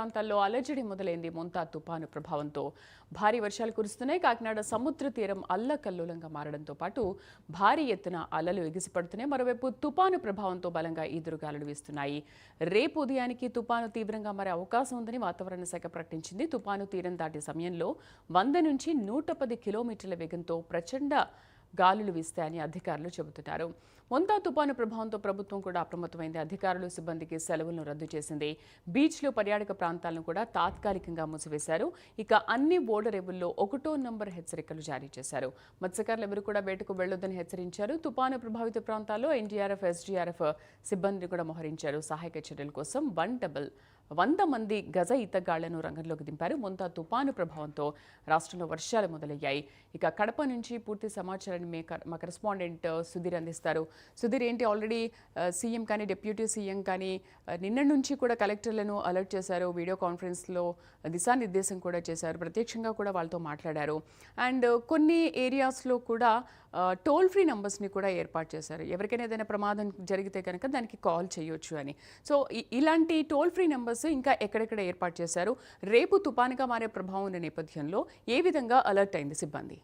ప్రాంతాల్లో అలజడి మొదలైంది. మొంతా తుపాను ప్రభావంతో భారీ వర్షాలు కురుస్తున్నాయి. కాకినాడ సముద్ర తీరం అల్లకల్లోలంగా మారడంతో పాటు భారీ ఎత్తున అలలు ఎగిసిపడుతున్నాయి. మరోవైపు తుపాను ప్రభావంతో బలంగా ఈదురుగాలులు వీస్తున్నాయి. రేపు ఉదయానికి తుపాను తీవ్రంగా మారే అవకాశం ఉందని వాతావరణ శాఖ ప్రకటించింది. తుపాను తీరం దాటే సమయంలో 100 నుంచి 110 కిలోమీటర్ల వేగంతో ప్రచండ గాలులు వీస్తాయని అధికారులు చెబుతున్నారు. మొంతా తుపాను ప్రభావంతో ప్రభుత్వం కూడా అప్రమత్తమైంది. అధికారులు సిబ్బందికి సెలవులను రద్దు చేసింది. బీచ్లు పర్యాటక ప్రాంతాలను కూడా తాత్కాలికంగా మూసివేశారు. ఇక అన్ని ఓడరేవుల్లో 1వ నంబర్ హెచ్చరికలు జారీ చేశారు. మత్స్యకారులు ఎవరు కూడా వేటకు వెళ్లొద్దని హెచ్చరించారు. తుపాను ప్రభావిత ప్రాంతాల్లో ఎన్డీఆర్ఎఫ్, ఎస్డీఆర్ఎఫ్ సిబ్బందిని కూడా మోహరించారు. సహాయక చర్యల కోసం 100 మంది గజ ఈతగాళ్లను రంగంలోకి దింపారు. మొంతా తుపాను ప్రభావంతో రాష్ట్రంలో వర్షాలు మొదలయ్యాయి. ఇక కడప నుంచి పూర్తి సమాచారాన్ని మా కరెస్పాండెంట్ సుధీర్ అందిస్తారు. సుధీర్, ఏంటి ఆల్రెడీ సీఎం కానీ డిప్యూటీ సీఎం కానీ నిన్న నుంచి కూడా కలెక్టర్లను అలర్ట్ చేశారు. వీడియో కాన్ఫరెన్స్లో దిశానిర్దేశం కూడా చేశారు. ప్రత్యక్షంగా కూడా వాళ్ళతో మాట్లాడారు. అండ్ కొన్ని ఏరియాస్లో కూడా టోల్ ఫ్రీ నంబర్స్ని కూడా ఏర్పాటు చేశారు. ఎవరికైనా ఏదైనా ప్రమాదం జరిగితే కనుక దానికి కాల్ చేయొచ్చు అని. సో ఇలాంటి టోల్ ఫ్రీ నంబర్స్ ఇంకా ఎక్కడెక్కడ ఏర్పాటు చేశారు? రేపు తుపానుగా మారే ప్రభావం ఉన్న నేపథ్యంలో ఏ విధంగా అలర్ట్ అయింది సిబ్బంది?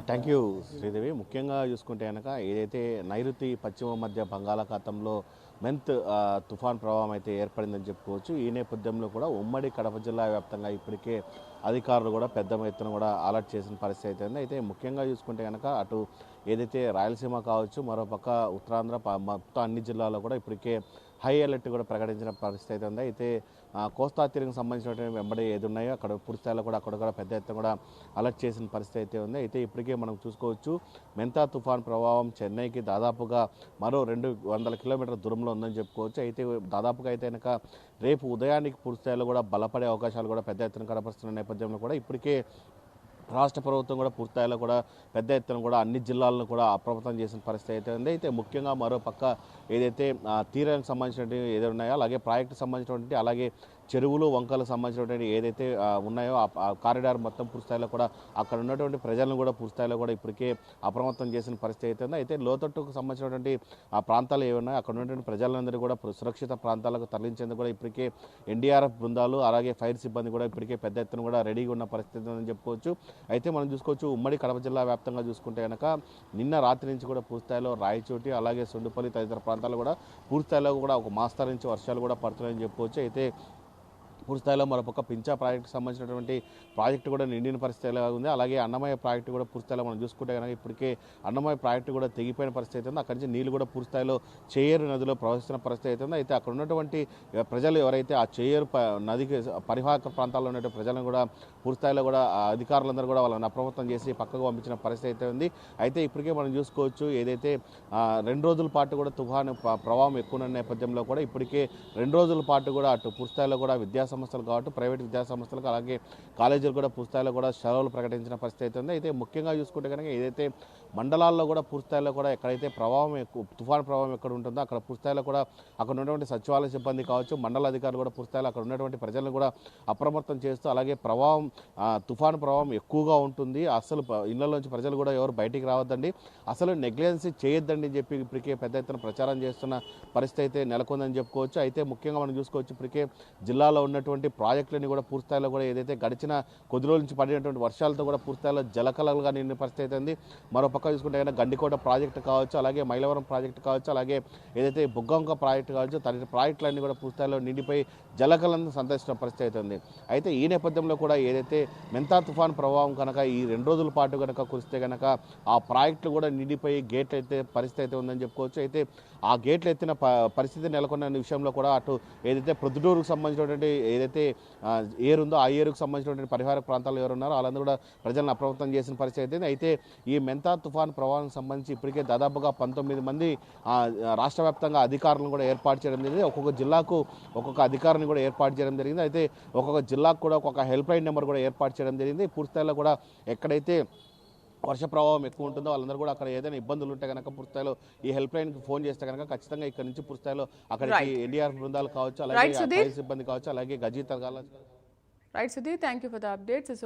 Thank you Sridevi. ముఖ్యంగా చూసుకుంటే కనుక ఏదైతే నైరుతి పశ్చిమ మధ్య బంగాళాఖాతంలో మెంత్ తుఫాన్ ప్రభావం అయితే ఏర్పడిందని చెప్పుకోవచ్చు. ఈ నేపథ్యంలో కూడా ఉమ్మడి కడప జిల్లా వ్యాప్తంగా ఇప్పటికే అధికారులు కూడా పెద్ద ఎత్తున కూడా అలర్ట్ చేసిన పరిస్థితి అయితే ఉంది. అయితే ముఖ్యంగా చూసుకుంటే కనుక అటు ఏదైతే రాయలసీమ కావచ్చు, మరోపక్క ఉత్తరాంధ్ర మొత్తం అన్ని జిల్లాల్లో కూడా ఇప్పటికే హై అలర్ట్ కూడా ప్రకటించిన పరిస్థితి అయితే ఉంది. అయితే కోస్తా తీరంకి సంబంధించినటువంటి వెంబడి ఏది ఉన్నాయో అక్కడ పూర్తిస్థాయిలో కూడా అక్కడ కూడా పెద్ద ఎత్తున కూడా అలర్ట్ చేసిన పరిస్థితి అయితే ఉంది. అయితే ఇప్పటికే మనం చూసుకోవచ్చు, మెంతా తుఫాన్ ప్రభావం చెన్నైకి దాదాపుగా మరో 200 కిలోమీటర్ల దూరంలో ఉందని చెప్పుకోవచ్చు. అయితే దాదాపుగా అయితే కనుక రేపు ఉదయానికి పూర్తిస్థాయిలో కూడా బలపడే అవకాశాలు కూడా పెద్ద ఎత్తున కనపరుస్తున్న నేపథ్యంలో కూడా ఇప్పటికే రాష్ట్ర ప్రభుత్వం కూడా పూర్తిస్థాయిలో కూడా పెద్ద ఎత్తున కూడా అన్ని జిల్లాలను కూడా అప్రమత్తం చేసిన పరిస్థితి అయితే ఉంది. అయితే ముఖ్యంగా మరో పక్క ఏదైతే తీరానికి సంబంధించినటువంటి ఏదైతే ఉన్నాయో అలాగే ప్రాజెక్టుకు సంబంధించినటువంటి అలాగే చెరువులు వంకలకు సంబంధించినటువంటి ఏదైతే ఉన్నాయో ఆ కారిడార్ మొత్తం పూర్తిస్థాయిలో కూడా అక్కడ ఉన్నటువంటి ప్రజలను కూడా పూర్తిస్థాయిలో కూడా ఇప్పటికే అప్రమత్తం చేసిన పరిస్థితి అయితే ఉంది. అయితే లోతట్టుకు సంబంధించినటువంటి ఆ ప్రాంతాలు ఏవి ఉన్నాయో అక్కడ ఉన్నటువంటి ప్రజలందరూ కూడా సురక్షిత ప్రాంతాలకు తరలించేందుకు కూడా ఇప్పటికే ఎన్డీఆర్ఎఫ్ బృందాలు అలాగే ఫైర్ సిబ్బంది కూడా ఇప్పటికే పెద్ద ఎత్తున కూడా రెడీగా ఉన్న పరిస్థితి అని చెప్పుకోవచ్చు. అయితే మనం చూసుకోవచ్చు, ఉమ్మడి కడప జిల్లా వ్యాప్తంగా చూసుకుంటే కనుక నిన్న రాత్రి నుంచి కూడా పూర్తిస్థాయిలో రాయచోటి అలాగే సొండుపల్లి తదితర ప్రాంతాలు కూడా పూర్తిస్థాయిలో కూడా ఒక మాస్తారు నుంచి వర్షాలు కూడా పడుతున్నాయని చెప్పుకోవచ్చు. అయితే పూర్తిస్థాయిలో మరొక పింఛా ప్రాజెక్టుకు సంబంధించినటువంటి ప్రాజెక్టు కూడా నిండిన పరిస్థితిలో ఉంది. అలాగే అన్నమయ్య ప్రాజెక్టు కూడా పూర్తిస్థాయిలో మనం చూసుకుంటే కనుక ఇప్పటికే అన్నమయ్య ప్రాజెక్టు కూడా తెగిపోయిన పరిస్థితి అవుతుంది. అక్కడి నుంచి నీళ్లు కూడా పూర్తిస్థాయిలో చేయేరు నదిలో ప్రవహిస్తున్న పరిస్థితి అవుతుంది. అయితే అక్కడ ఉన్నటువంటి ప్రజలు ఎవరైతే ఆ చేయేరు నదికి పరివాహక ప్రాంతాల్లో ఉన్న ప్రజలను కూడా పూర్తిస్థాయిలో కూడా అధికారులందరూ కూడా వాళ్ళని అప్రమత్తం చేసి పక్కకు పంపించిన పరిస్థితి అయితే ఉంది. అయితే ఇప్పటికే మనం చూసుకోవచ్చు, ఏదైతే 2 రోజుల పాటు కూడా తుఫాను ప్రభావం ఎక్కువ ఉన్న నేపథ్యంలో కూడా ఇప్పటికే 2 రోజుల పాటు కూడా అటు పూర్తిస్థాయిలో కూడా విద్యా సంస్థలు కావచ్చు, ప్రైవేట్ విద్యా సంస్థలకు అలాగే కాలేజీలు కూడా పూర్తిస్థాయిలో కూడా సెలవులు ప్రకటించిన పరిస్థితి అయితే ఉంది. అయితే ముఖ్యంగా చూసుకుంటే కనుక ఏదైతే మండలాల్లో కూడా పూర్తిస్థాయిలో కూడా ఎక్కడైతే తుఫాను ప్రభావం ఎక్కడ ఉంటుందో అక్కడ పూర్తిస్థాయిలో కూడా అక్కడ ఉన్నటువంటి సచివాలయ సిబ్బంది కావచ్చు, మండల అధికారులు కూడా పూర్తిస్థాయిలో అక్కడ ఉన్నటువంటి ప్రజలను కూడా అప్రమత్తం చేస్తూ అలాగే తుఫాను ప్రభావం ఎక్కువగా ఉంటుంది, అసలు ఇళ్లలోంచి ప్రజలు కూడా ఎవరు బయటికి రావద్దండి, అసలు నెగ్లిజెన్సీ చేయొద్దండి అని చెప్పి ఇప్పటికే పెద్ద ఎత్తున ప్రచారం చేస్తున్న పరిస్థితి అయితే నెలకొందని చెప్పుకోవచ్చు. అయితే ముఖ్యంగా మనం చూసుకోవచ్చు, ఇప్పటికే జిల్లాలో ఉన్నటువంటి ప్రాజెక్టులని కూడా పూర్తిస్థాయిలో కూడా ఏదైతే గడిచిన కొద్ది రోజుల నుంచి పడినటువంటి వర్షాలతో కూడా పూర్తిస్థాయిలో జలకలలుగా నిండిన పరిస్థితి ఉంది. మరో పక్క చూసుకుంటే కనుక గండికోట ప్రాజెక్టు కావచ్చు, అలాగే మైలవరం ప్రాజెక్టు కావచ్చు, అలాగే ఏదైతే బుగ్గంక ప్రాజెక్టు కావచ్చు, తన ప్రాజెక్టులన్నీ కూడా పూర్తిస్థాయిలో నిండిపోయి జలకలను సంతరించిన పరిస్థితి అవుతుంది. అయితే ఈ నేపథ్యంలో కూడా ఏదైతే మెంతా తుఫాన్ ప్రభావం కనుక ఈ 2 రోజుల పాటు కనుక కురిస్తే కనుక ఆ ప్రాజెక్టులు కూడా నిండిపోయి గేట్లు అయితే పరిస్థితి అయితే ఉందని చెప్పుకోవచ్చు. అయితే ఆ గేట్లు ఎత్తిన పరిస్థితి నెలకొన్న విషయంలో కూడా అటు ఏదైతే ప్రొద్దుటూరుకు సంబంధించినటువంటి ఏదైతే ఏరుందో ఆ ఏరుకు సంబంధించినటువంటి పరిహార ప్రాంతాలు ఎవరున్నారో వాళ్ళందరూ కూడా ప్రజలను అప్రమత్తం చేసిన పరిస్థితి అయితే. అయితే ఈ మెంతా తుఫాన్ ప్రభావానికి సంబంధించి ఇప్పటికే దాదాపుగా 19 మంది రాష్ట్ర వ్యాప్తంగా అధికారులను కూడా ఏర్పాటు చేయడం జరిగింది. ఒక్కొక్క జిల్లాకు ఒక్కొక్క అధికారిని కూడా ఏర్పాటు చేయడం జరిగింది. అయితే ఒక్కొక్క జిల్లాకు కూడా ఒక్కొక్క హెల్ప్ లైన్ నెంబర్ కూడా ఏర్పాటు చేయడం జరిగింది. పూర్తిస్థాయిలో కూడా ఎక్కడైతే వర్ష ప్రభావం ఎక్కువ ఉంటుందో వాళ్ళందరూ కూడా అక్కడ ఏదైనా ఇబ్బందులు ఉంటే కనుక పూర్తిస్థాయిలో ఈ హెల్ప్ లైన్కి ఫోన్ చేస్తే కనుక ఖచ్చితంగా ఇక్కడ నుంచి పూర్తిస్థాయిలో అక్కడికి ఎన్డీఆర్ఎఫ్ బృందాలు కావచ్చు, అలాగే సిబ్బంది కావచ్చు, అలాగే గజీ తరగాల. Right Sudhir, thank you for the updates.